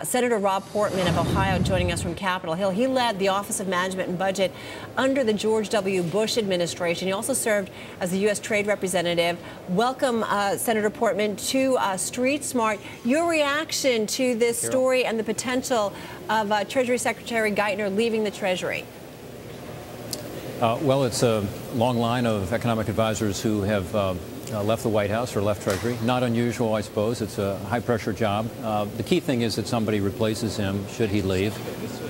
Senator Rob Portman of Ohio joining us from Capitol Hill. He led the Office of Management and Budget under the George W. Bush administration. He also served as the U.S. Trade Representative. Welcome, Senator Portman, to Street Smart. Your reaction to this story and the potential of Treasury Secretary Geithner leaving the Treasury? Well, it's a long line of economic advisors who have left the White House or left Treasury. Not unusual, I suppose. It's a high-pressure job. The key thing is that somebody replaces him, should he leave,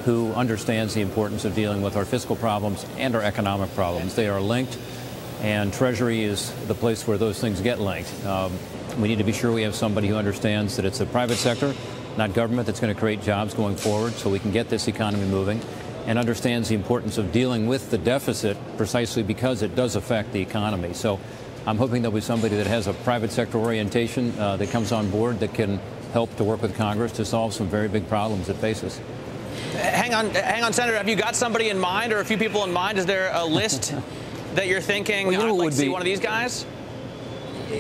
who understands the importance of dealing with our fiscal problems and our economic problems. They are linked, and Treasury is the place where those things get linked. We need to be sure we have somebody who understands that it's the private sector, not government, that's going to create jobs going forward so we can get this economy moving, and understands the importance of dealing with the deficit precisely because it does affect the economy. So I'm hoping there'll be somebody that has a private sector orientation that comes on board that can help to work with Congress to solve some very big problems that face us. Hang on, Senator. Have you got somebody in mind or a few people in mind? Is there a list that you're thinking, well, I'd like to see one of these guys?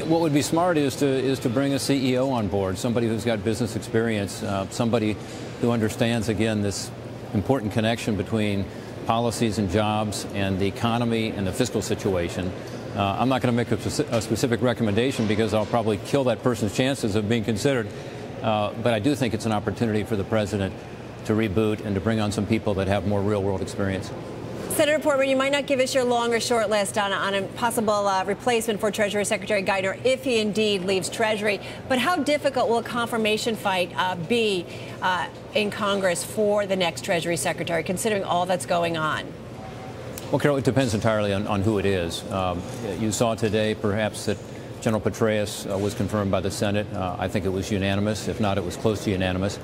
What would be smart is to bring a CEO on board, somebody who's got business experience, somebody who understands, again, this important connection between policies and jobs and the economy and the fiscal situation. I'm not going to make a specific recommendation because I'll probably kill that person's chances of being considered. But I do think it's an opportunity for the president to reboot and to bring on some people that have more real-world experience. Senator Portman, you might not give us your long or short list on a possible replacement for Treasury Secretary Geithner if he indeed leaves Treasury. But how difficult will a confirmation fight be in Congress for the next Treasury Secretary, considering all that's going on? Well, Carol, it depends entirely on who it is. You saw today, perhaps, that General Petraeus was confirmed by the Senate. I think it was unanimous. If not, it was close to unanimous.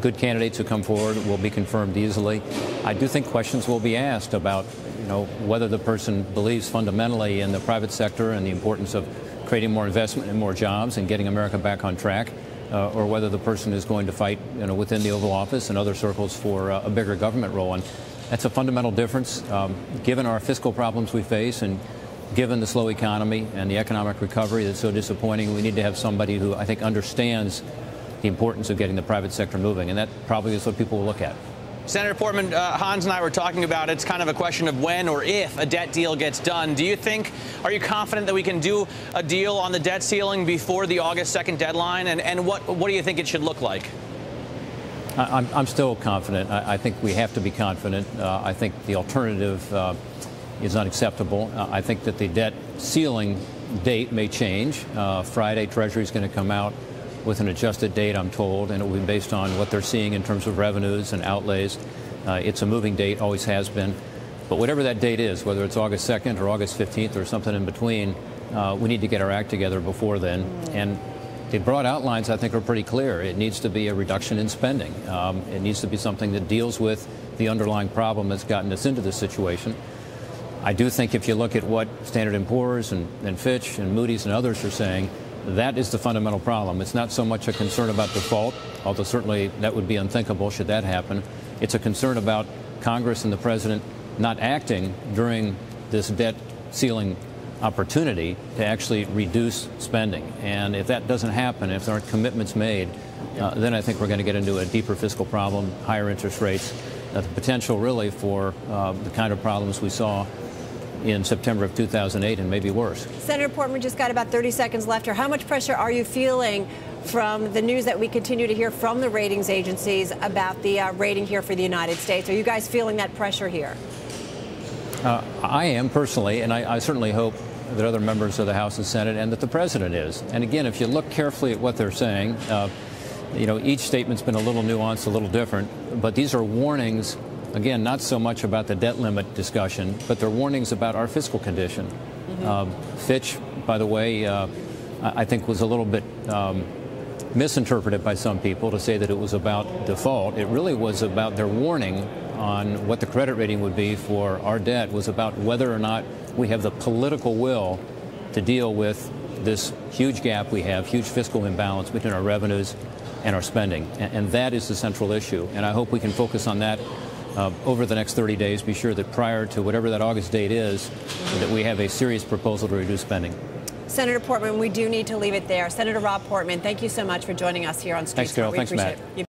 Good candidates who come forward will be confirmed easily. I do think questions will be asked about, whether the person believes fundamentally in the private sector and the importance of creating more investment and more jobs and getting America back on track, or whether the person is going to fight, within the Oval Office and other circles for a bigger government role. And that's a fundamental difference, given our fiscal problems we face and given the slow economy and the economic recovery that's so disappointing. We need to have somebody who I think understands the importance of getting the private sector moving, and that probably is what people will look at. Senator Portman, Hans and I were talking about it's kind of a question of when or if a debt deal gets done. Are you confident that we can do a deal on the debt ceiling before the August 2nd deadline? And what do you think it should look like? I'm still confident. I think we have to be confident. I think the alternative is unacceptable. I think that the debt ceiling date may change. Friday, Treasury is going to come out with an adjusted date, I'm told, and it will be based on what they're seeing in terms of revenues and outlays. It's a moving date, always has been. But whatever that date is, whether it's August 2nd or August 15th or something in between, we need to get our act together before then. And the broad outlines, I think, are pretty clear. It needs to be a reduction in spending. It needs to be something that deals with the underlying problem that's gotten us into this situation. I do think if you look at what Standard & Poor's and Fitch and Moody's and others are saying, that is the fundamental problem. It's not so much a concern about default, although certainly that would be unthinkable should that happen. It's a concern about Congress and the president not acting during this debt ceiling opportunity to actually reduce spending. And if that doesn't happen, if there aren't commitments made, then I think we're going to get into a deeper fiscal problem, higher interest rates, the potential really for the kind of problems we saw in September of 2008 and maybe worse. Senator Portman, just got about 30 seconds left here. How much pressure are you feeling from the news that we continue to hear from the ratings agencies about the rating here for the United States? Are you guys feeling that pressure here? I am personally, and I certainly hope that other members of the House and Senate and that the president is. And again, if you look carefully at what they're saying, each statement's been a little nuanced, a little different, but these are warnings. Again, not so much about the debt limit discussion, but they're warnings about our fiscal condition. Fitch, by the way, I think was a little bit misinterpreted by some people to say that it was about default. It really was about their warning on what the credit rating would be for our debt was about whether or not we have the political will to deal with this huge gap we have, huge fiscal imbalance between our revenues and our spending. And that is the central issue. And I hope we can focus on that over the next 30 days, be sure that prior to whatever that August date is, that we have a serious proposal to reduce spending. Senator Portman, we do need to leave it there. Senator Rob Portman, thank you so much for joining us here on Street Thanks, Carol. Smart. We Thanks, appreciate Matt. it.